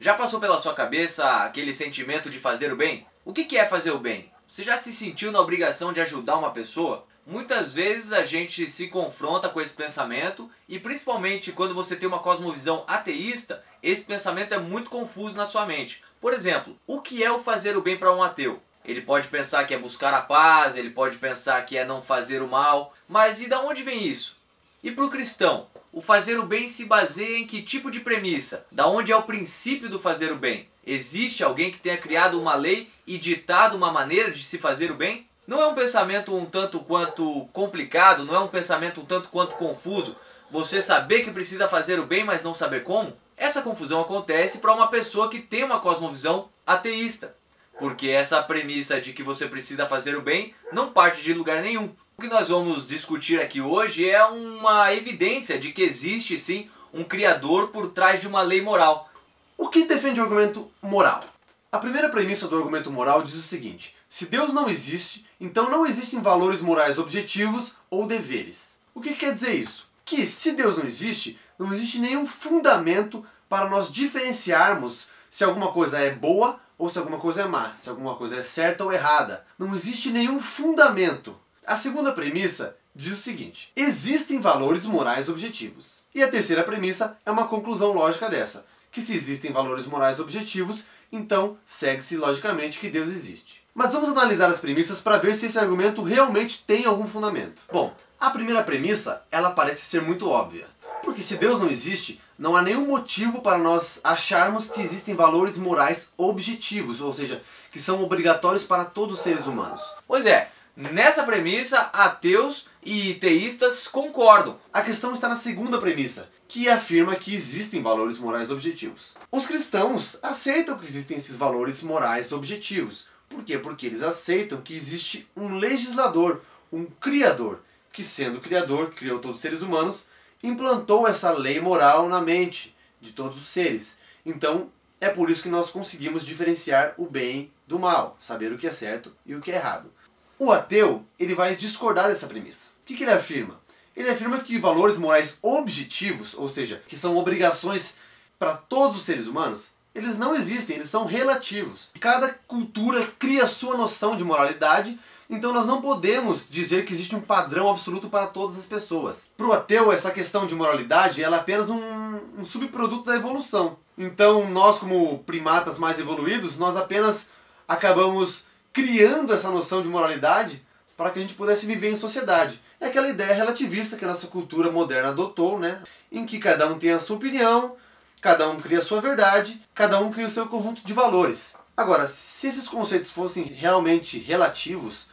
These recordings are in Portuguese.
Já passou pela sua cabeça aquele sentimento de fazer o bem? O que é fazer o bem? Você já se sentiu na obrigação de ajudar uma pessoa? Muitas vezes a gente se confronta com esse pensamento e principalmente quando você tem uma cosmovisão ateísta, esse pensamento é muito confuso na sua mente. Por exemplo, o que é o fazer o bem para um ateu? Ele pode pensar que é buscar a paz, ele pode pensar que é não fazer o mal, mas e da onde vem isso? E para o cristão, o fazer o bem se baseia em que tipo de premissa? Da onde é o princípio do fazer o bem? Existe alguém que tenha criado uma lei e ditado uma maneira de se fazer o bem? Não é um pensamento um tanto quanto complicado, não é um pensamento um tanto quanto confuso, você saber que precisa fazer o bem, mas não saber como? Essa confusão acontece para uma pessoa que tem uma cosmovisão ateísta, porque essa premissa de que você precisa fazer o bem não parte de lugar nenhum. O que nós vamos discutir aqui hoje é uma evidência de que existe sim um criador por trás de uma lei moral. O que defende o argumento moral? A primeira premissa do argumento moral diz o seguinte: se Deus não existe, então não existem valores morais objetivos ou deveres. O que quer dizer isso? Que se Deus não existe nenhum fundamento para nós diferenciarmos se alguma coisa é boa ou se alguma coisa é má, se alguma coisa é certa ou errada. Não existe nenhum fundamento. A segunda premissa diz o seguinte: existem valores morais objetivos. E a terceira premissa é uma conclusão lógica dessa, que se existem valores morais objetivos, então segue-se logicamente que Deus existe. Mas vamos analisar as premissas para ver se esse argumento realmente tem algum fundamento. Bom, a primeira premissa, ela parece ser muito óbvia. Porque se Deus não existe, não há nenhum motivo para nós acharmos que existem valores morais objetivos, ou seja, que são obrigatórios para todos os seres humanos. Pois é, nessa premissa, ateus e teístas concordam. A questão está na segunda premissa, que afirma que existem valores morais objetivos. Os cristãos aceitam que existem esses valores morais objetivos. Por quê? Porque eles aceitam que existe um legislador, um criador, que sendo criador, criou todos os seres humanos, implantou essa lei moral na mente de todos os seres. Então, é por isso que nós conseguimos diferenciar o bem do mal, saber o que é certo e o que é errado. O ateu, ele vai discordar dessa premissa. O que ele afirma? Ele afirma que valores morais objetivos, ou seja, que são obrigações para todos os seres humanos, eles não existem, eles são relativos. Cada cultura cria a sua noção de moralidade, então nós não podemos dizer que existe um padrão absoluto para todas as pessoas. Para o ateu, essa questão de moralidade ela é apenas um subproduto da evolução. Então nós, como primatas mais evoluídos, nós apenas acabamos criando essa noção de moralidade para que a gente pudesse viver em sociedade. É aquela ideia relativista que a nossa cultura moderna adotou, né? Em que cada um tem a sua opinião, cada um cria a sua verdade, cada um cria o seu conjunto de valores. Agora, se esses conceitos fossem realmente relativos,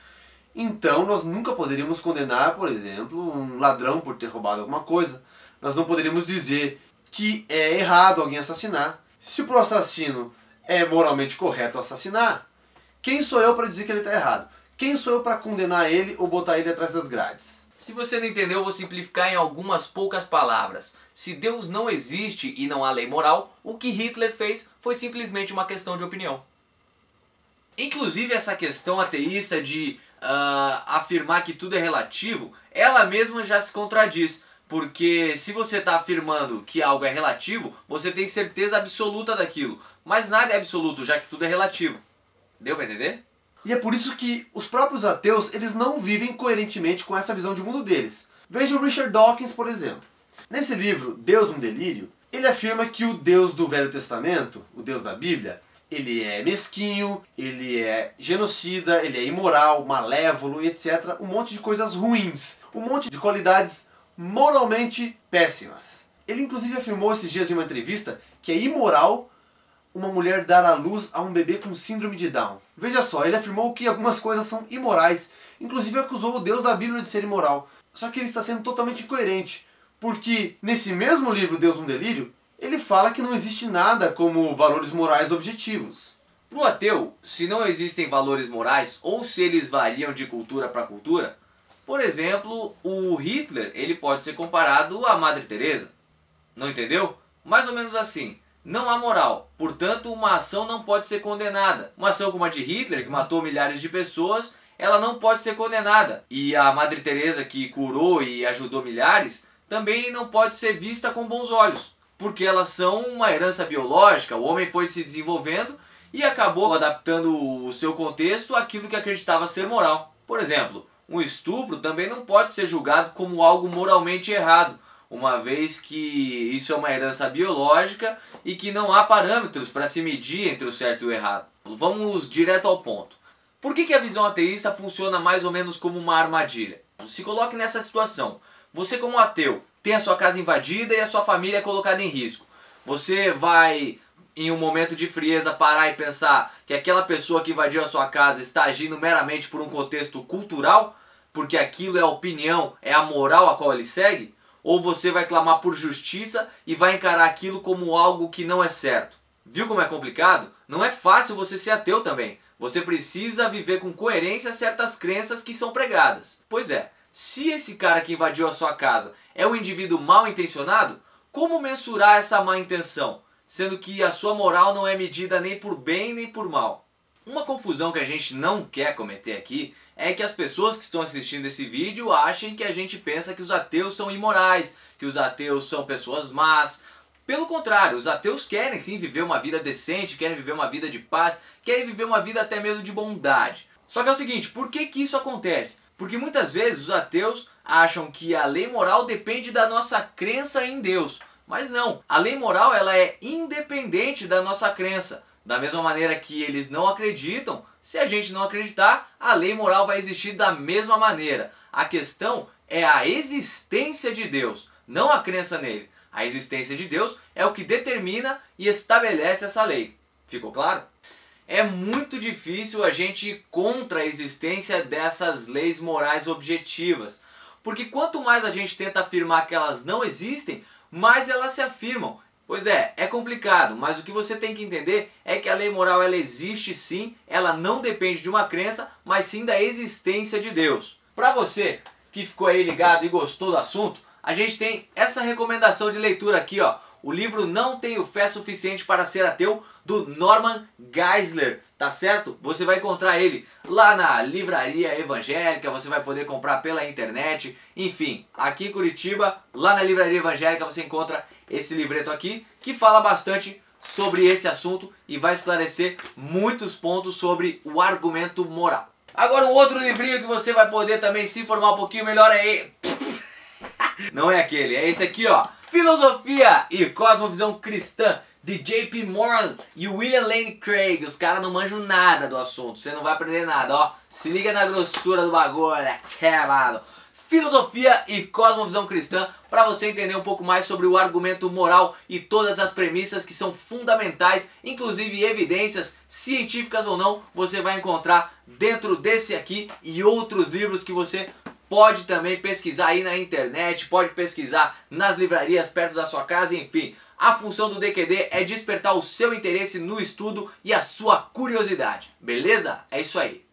então nós nunca poderíamos condenar, por exemplo, um ladrão por ter roubado alguma coisa. Nós não poderíamos dizer que é errado alguém assassinar. Se pro assassino é moralmente correto assassinar, quem sou eu para dizer que ele está errado? Quem sou eu para condenar ele ou botar ele atrás das grades? Se você não entendeu, eu vou simplificar em algumas poucas palavras. Se Deus não existe e não há lei moral, o que Hitler fez foi simplesmente uma questão de opinião. Inclusive essa questão ateísta de afirmar que tudo é relativo, ela mesma já se contradiz. Porque se você está afirmando que algo é relativo, você tem certeza absoluta daquilo. Mas nada é absoluto, já que tudo é relativo. Deu para entender? E é por isso que os próprios ateus, eles não vivem coerentemente com essa visão de mundo deles. Veja o Richard Dawkins, por exemplo. Nesse livro, Deus, um Delírio, ele afirma que o Deus do Velho Testamento, o Deus da Bíblia, ele é mesquinho, ele é genocida, ele é imoral, malévolo e etc. Um monte de coisas ruins, um monte de qualidades moralmente péssimas. Ele inclusive afirmou esses dias em uma entrevista que é imoral uma mulher dar à luz a um bebê com síndrome de Down. Veja só, ele afirmou que algumas coisas são imorais, inclusive acusou o Deus da Bíblia de ser imoral. Só que ele está sendo totalmente incoerente, porque nesse mesmo livro, Deus, um Delírio, ele fala que não existe nada como valores morais objetivos. Para o ateu, se não existem valores morais ou se eles variam de cultura para cultura, por exemplo, o Hitler ele pode ser comparado à Madre Teresa. Não entendeu? Mais ou menos assim. Não há moral, portanto uma ação não pode ser condenada. Uma ação como a de Hitler, que matou milhares de pessoas, ela não pode ser condenada. E a Madre Teresa, que curou e ajudou milhares, também não pode ser vista com bons olhos. porque elas são uma herança biológica. O homem foi se desenvolvendo e acabou adaptando o seu contexto àquilo que acreditava ser moral. Por exemplo, um estupro também não pode ser julgado como algo moralmente errado, uma vez que isso é uma herança biológica e que não há parâmetros para se medir entre o certo e o errado. Vamos direto ao ponto. Por que a visão ateísta funciona mais ou menos como uma armadilha? Se coloque nessa situação. Você, como ateu, tem a sua casa invadida e a sua família colocada em risco. Você vai, em um momento de frieza, parar e pensar que aquela pessoa que invadiu a sua casa está agindo meramente por um contexto cultural, porque aquilo é a opinião, é a moral a qual ele segue? Ou você vai clamar por justiça e vai encarar aquilo como algo que não é certo? Viu como é complicado? Não é fácil você ser ateu também. Você precisa viver com coerência certas crenças que são pregadas. Pois é, se esse cara que invadiu a sua casa é um indivíduo mal intencionado, como mensurar essa má intenção, sendo que a sua moral não é medida nem por bem nem por mal? Uma confusão que a gente não quer cometer aqui é que as pessoas que estão assistindo esse vídeo achem que a gente pensa que os ateus são imorais, que os ateus são pessoas más. Pelo contrário, os ateus querem sim viver uma vida decente, querem viver uma vida de paz, querem viver uma vida até mesmo de bondade. Só que é o seguinte, por que isso acontece? Porque muitas vezes os ateus acham que a lei moral depende da nossa crença em Deus. Mas não, a lei moral ela é independente da nossa crença. Da mesma maneira que eles não acreditam, se a gente não acreditar, a lei moral vai existir da mesma maneira. A questão é a existência de Deus, não a crença nele. A existência de Deus é o que determina e estabelece essa lei. Ficou claro? É muito difícil a gente ir contra a existência dessas leis morais objetivas. Porque quanto mais a gente tenta afirmar que elas não existem, mais elas se afirmam. Pois é complicado, mas o que você tem que entender é que a lei moral ela existe sim, ela não depende de uma crença, mas sim da existência de Deus. Para você que ficou aí ligado e gostou do assunto, a gente tem essa recomendação de leitura aqui, ó. O livro Não Tenho Fé Suficiente para Ser Ateu, do Norman Geisler, tá certo? Você vai encontrar ele lá na livraria evangélica, você vai poder comprar pela internet, enfim, aqui em Curitiba, lá na livraria evangélica você encontra esse livreto aqui, que fala bastante sobre esse assunto e vai esclarecer muitos pontos sobre o argumento moral. Agora um outro livrinho que você vai poder também se informar um pouquinho melhor é... Não é aquele, é esse aqui, ó. Filosofia e Cosmovisão Cristã, de J.P. Moran e William Lane Craig. Os caras não manjam nada do assunto, você não vai aprender nada, ó. Se liga na grossura do bagulho, mano. Filosofia e Cosmovisão Cristã, para você entender um pouco mais sobre o argumento moral e todas as premissas que são fundamentais, inclusive evidências científicas ou não, você vai encontrar dentro desse aqui e outros livros que você pode também pesquisar aí na internet, pode pesquisar nas livrarias perto da sua casa, enfim. A função do DQD é despertar o seu interesse no estudo e a sua curiosidade, beleza? É isso aí.